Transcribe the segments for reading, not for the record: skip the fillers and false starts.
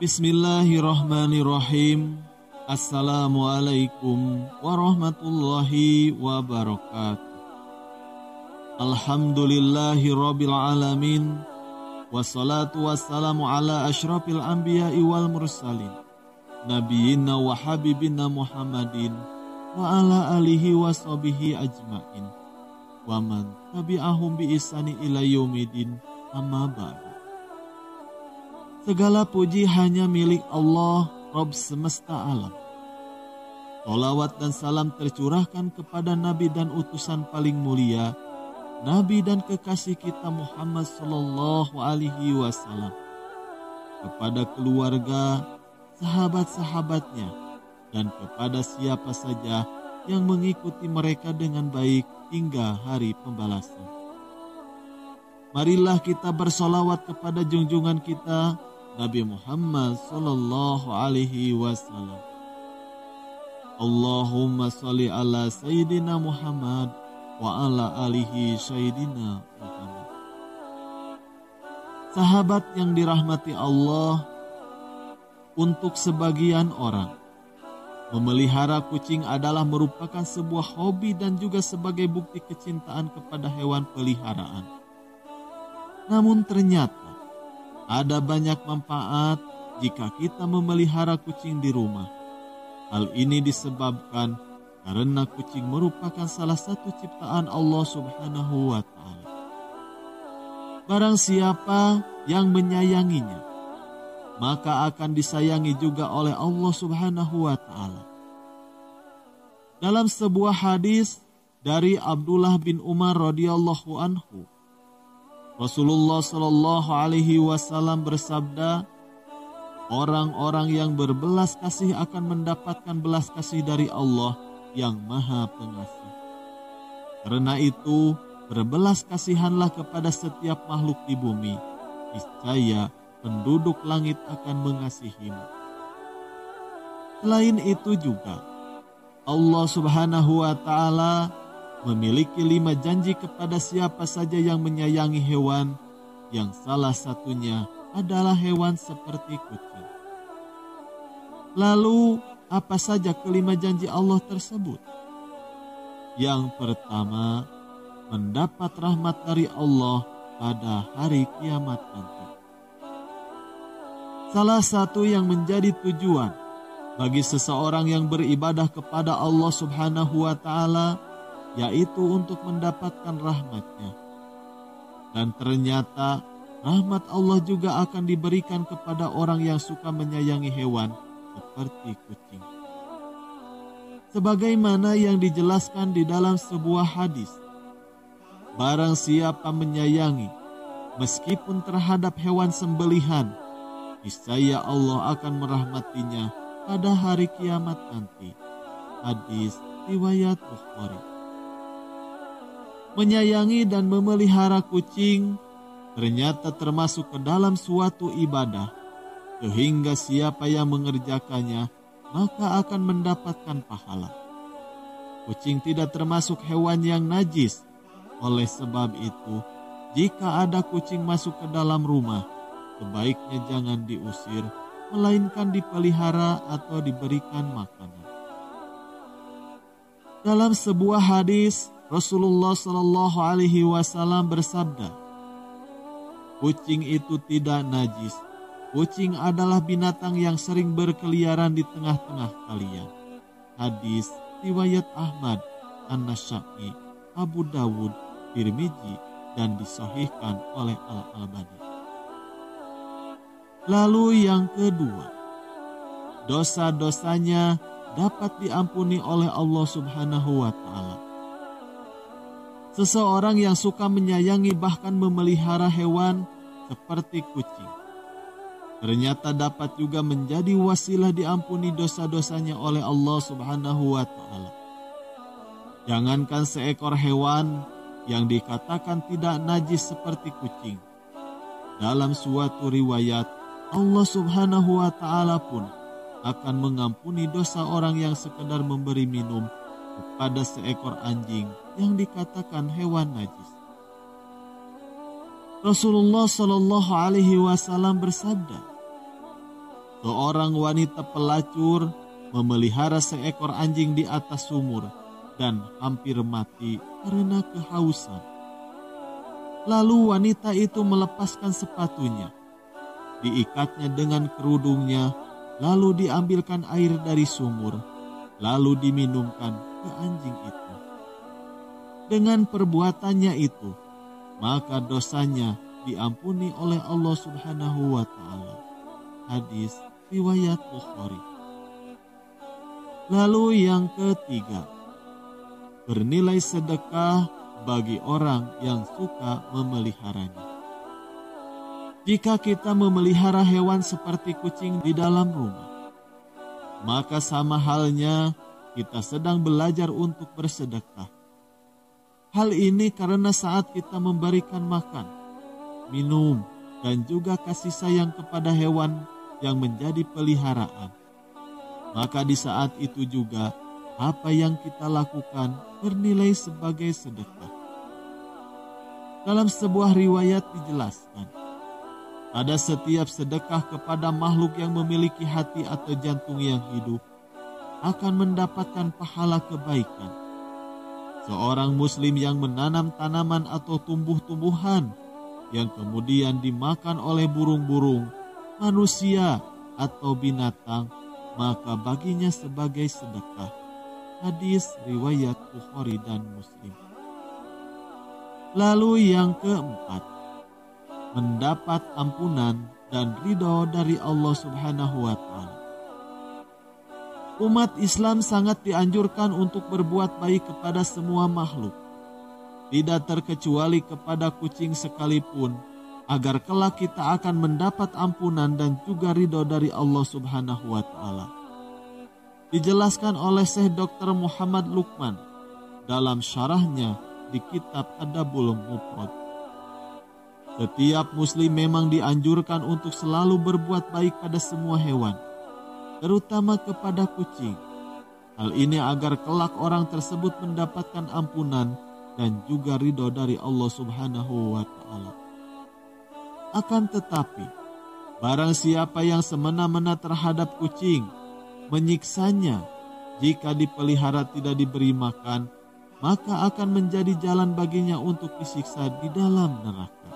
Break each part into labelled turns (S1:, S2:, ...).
S1: Bismillahirrahmanirrahim. Assalamualaikum warahmatullahi wabarakatuh. Alhamdulillahirabbil alamin. Wassalatu wassalamu ala asyrafil anbiya'i wal mursalin. Nabiyina wa habibina Muhammadin wa ala alihi wa sahbihi ajmain. Wa man tabi'ahum bi ihsani ila yaumidin. Amma ba'du. Segala puji hanya milik Allah, Rabb semesta alam. Sholawat dan salam tercurahkan kepada Nabi dan utusan paling mulia, Nabi dan kekasih kita Muhammad Sallallahu Alaihi Wasallam, kepada keluarga, sahabat-sahabatnya, dan kepada siapa saja yang mengikuti mereka dengan baik hingga hari pembalasan. Marilah kita bersolawat kepada junjungan kita, Nabi Muhammad Sallallahu Alaihi Wasallam. Allahumma salli ala Sayyidina Muhammad wa ala alihi Sayyidina Muhammad. Sahabat yang dirahmati Allah, untuk sebagian orang, memelihara kucing adalah merupakan sebuah hobi dan juga sebagai bukti kecintaan kepada hewan peliharaan. Namun ternyata ada banyak manfaat jika kita memelihara kucing di rumah. Hal ini disebabkan karena kucing merupakan salah satu ciptaan Allah Subhanahu wa Ta'ala. Barang siapa yang menyayanginya, maka akan disayangi juga oleh Allah Subhanahu wa Ta'ala. Dalam sebuah hadis dari Abdullah bin Umar radhiyallahu anhu, Rasulullah Shallallahu Alaihi Wasallam bersabda, orang-orang yang berbelas kasih akan mendapatkan belas kasih dari Allah yang Maha Pengasih. Karena itu, berbelas kasihanlah kepada setiap makhluk di bumi. Niscaya penduduk langit akan mengasihimu. Selain itu juga, Allah Subhanahu wa Ta'ala memiliki 5 janji kepada siapa saja yang menyayangi hewan, yang salah satunya adalah hewan seperti kucing. Lalu, apa saja kelima janji Allah tersebut? Yang pertama, mendapat rahmat dari Allah pada hari kiamat nanti. Salah satu yang menjadi tujuan bagi seseorang yang beribadah kepada Allah Subhanahu wa Ta'ala, yaitu untuk mendapatkan rahmat-Nya. Dan ternyata rahmat Allah juga akan diberikan kepada orang yang suka menyayangi hewan seperti kucing. Sebagaimana yang dijelaskan di dalam sebuah hadis, barang siapa menyayangi meskipun terhadap hewan sembelihan, niscaya Allah akan merahmatinya pada hari kiamat nanti. Hadis riwayat Bukhari. Menyayangi dan memelihara kucing ternyata termasuk ke dalam suatu ibadah, sehingga siapa yang mengerjakannya maka akan mendapatkan pahala. Kucing tidak termasuk hewan yang najis. Oleh sebab itu, jika ada kucing masuk ke dalam rumah, sebaiknya jangan diusir, melainkan dipelihara atau diberikan makanan. Dalam sebuah hadis, Rasulullah Shallallahu Alaihi Wasallam bersabda, kucing itu tidak najis. Kucing adalah binatang yang sering berkeliaran di tengah-tengah kalian. Hadis riwayat Ahmad, An-Nasa'i, Abu Dawud, Tirmidzi, dan disahihkan oleh Al-Albani. Lalu yang kedua, dosa-dosanya dapat diampuni oleh Allah Subhanahu wa Ta'ala. Seseorang yang suka menyayangi bahkan memelihara hewan seperti kucing, ternyata dapat juga menjadi wasilah diampuni dosa-dosanya oleh Allah Subhanahu wa Ta'ala. Jangankan seekor hewan yang dikatakan tidak najis seperti kucing, dalam suatu riwayat, Allah Subhanahu wa Ta'ala pun akan mengampuni dosa orang yang sekedar memberi minum kepada seekor anjing yang dikatakan hewan najis. Rasulullah Shallallahu Alaihi Wasallam bersabda, seorang wanita pelacur memelihara seekor anjing di atas sumur dan hampir mati karena kehausan. Lalu wanita itu melepaskan sepatunya, diikatnya dengan kerudungnya, lalu diambilkan air dari sumur, lalu diminumkan ke anjing itu. Dengan perbuatannya itu, maka dosanya diampuni oleh Allah Subhanahu wa Ta'ala. Hadis riwayat Bukhari. Lalu yang ketiga, bernilai sedekah bagi orang yang suka memeliharanya. Jika kita memelihara hewan seperti kucing di dalam rumah, maka sama halnya kita sedang belajar untuk bersedekah. Hal ini karena saat kita memberikan makan, minum, dan juga kasih sayang kepada hewan yang menjadi peliharaan, maka di saat itu juga apa yang kita lakukan bernilai sebagai sedekah. Dalam sebuah riwayat dijelaskan, pada setiap sedekah kepada makhluk yang memiliki hati atau jantung yang hidup akan mendapatkan pahala kebaikan. Seorang muslim yang menanam tanaman atau tumbuh-tumbuhan yang kemudian dimakan oleh burung-burung, manusia, atau binatang, maka baginya sebagai sedekah. Hadis riwayat Bukhari dan Muslim. Lalu yang keempat, mendapat ampunan dan ridho dari Allah Subhanahu wa Ta'ala. Umat Islam sangat dianjurkan untuk berbuat baik kepada semua makhluk, tidak terkecuali kepada kucing sekalipun, agar kelak kita akan mendapat ampunan dan juga ridho dari Allah Subhanahu wa Ta'ala. Dijelaskan oleh Syekh Dr. Muhammad Luqman dalam syarahnya di kitab Adabul Mufrad. Setiap muslim memang dianjurkan untuk selalu berbuat baik pada semua hewan, terutama kepada kucing. Hal ini agar kelak orang tersebut mendapatkan ampunan dan juga ridho dari Allah Subhanahu wa Ta'ala. Akan tetapi, barang siapa yang semena-mena terhadap kucing, menyiksanya, jika dipelihara tidak diberi makan, maka akan menjadi jalan baginya untuk disiksa di dalam neraka.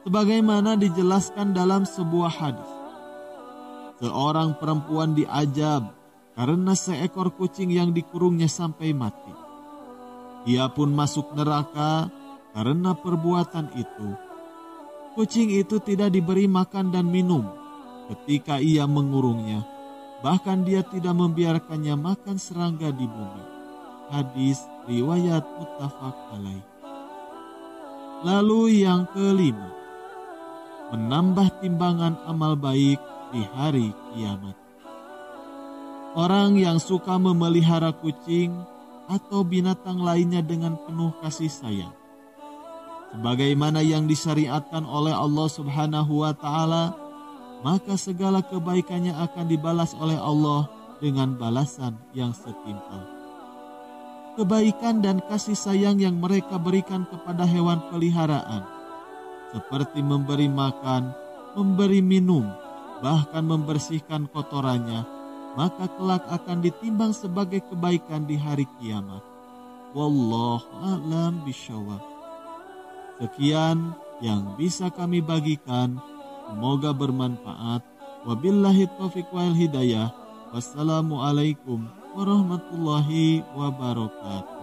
S1: Sebagaimana dijelaskan dalam sebuah hadis, seorang perempuan diazab karena seekor kucing yang dikurungnya sampai mati. Ia pun masuk neraka karena perbuatan itu. Kucing itu tidak diberi makan dan minum ketika ia mengurungnya. Bahkan dia tidak membiarkannya makan serangga di bumi. Hadis riwayat muttafaq alaih. Lalu yang kelima, menambah timbangan amal baik di hari kiamat. Orang yang suka memelihara kucing atau binatang lainnya dengan penuh kasih sayang, sebagaimana yang disyariatkan oleh Allah Subhanahu wa Ta'ala, maka segala kebaikannya akan dibalas oleh Allah dengan balasan yang setimpal. Kebaikan dan kasih sayang yang mereka berikan kepada hewan peliharaan, seperti memberi makan, memberi minum, bahkan membersihkan kotorannya, maka kelak akan ditimbang sebagai kebaikan di hari kiamat. Wallahu a'lam bishawab. Sekian yang bisa kami bagikan, semoga bermanfaat. Wabillahi taufiq wal hidayah. Wassalamualaikum warahmatullahi wabarakatuh.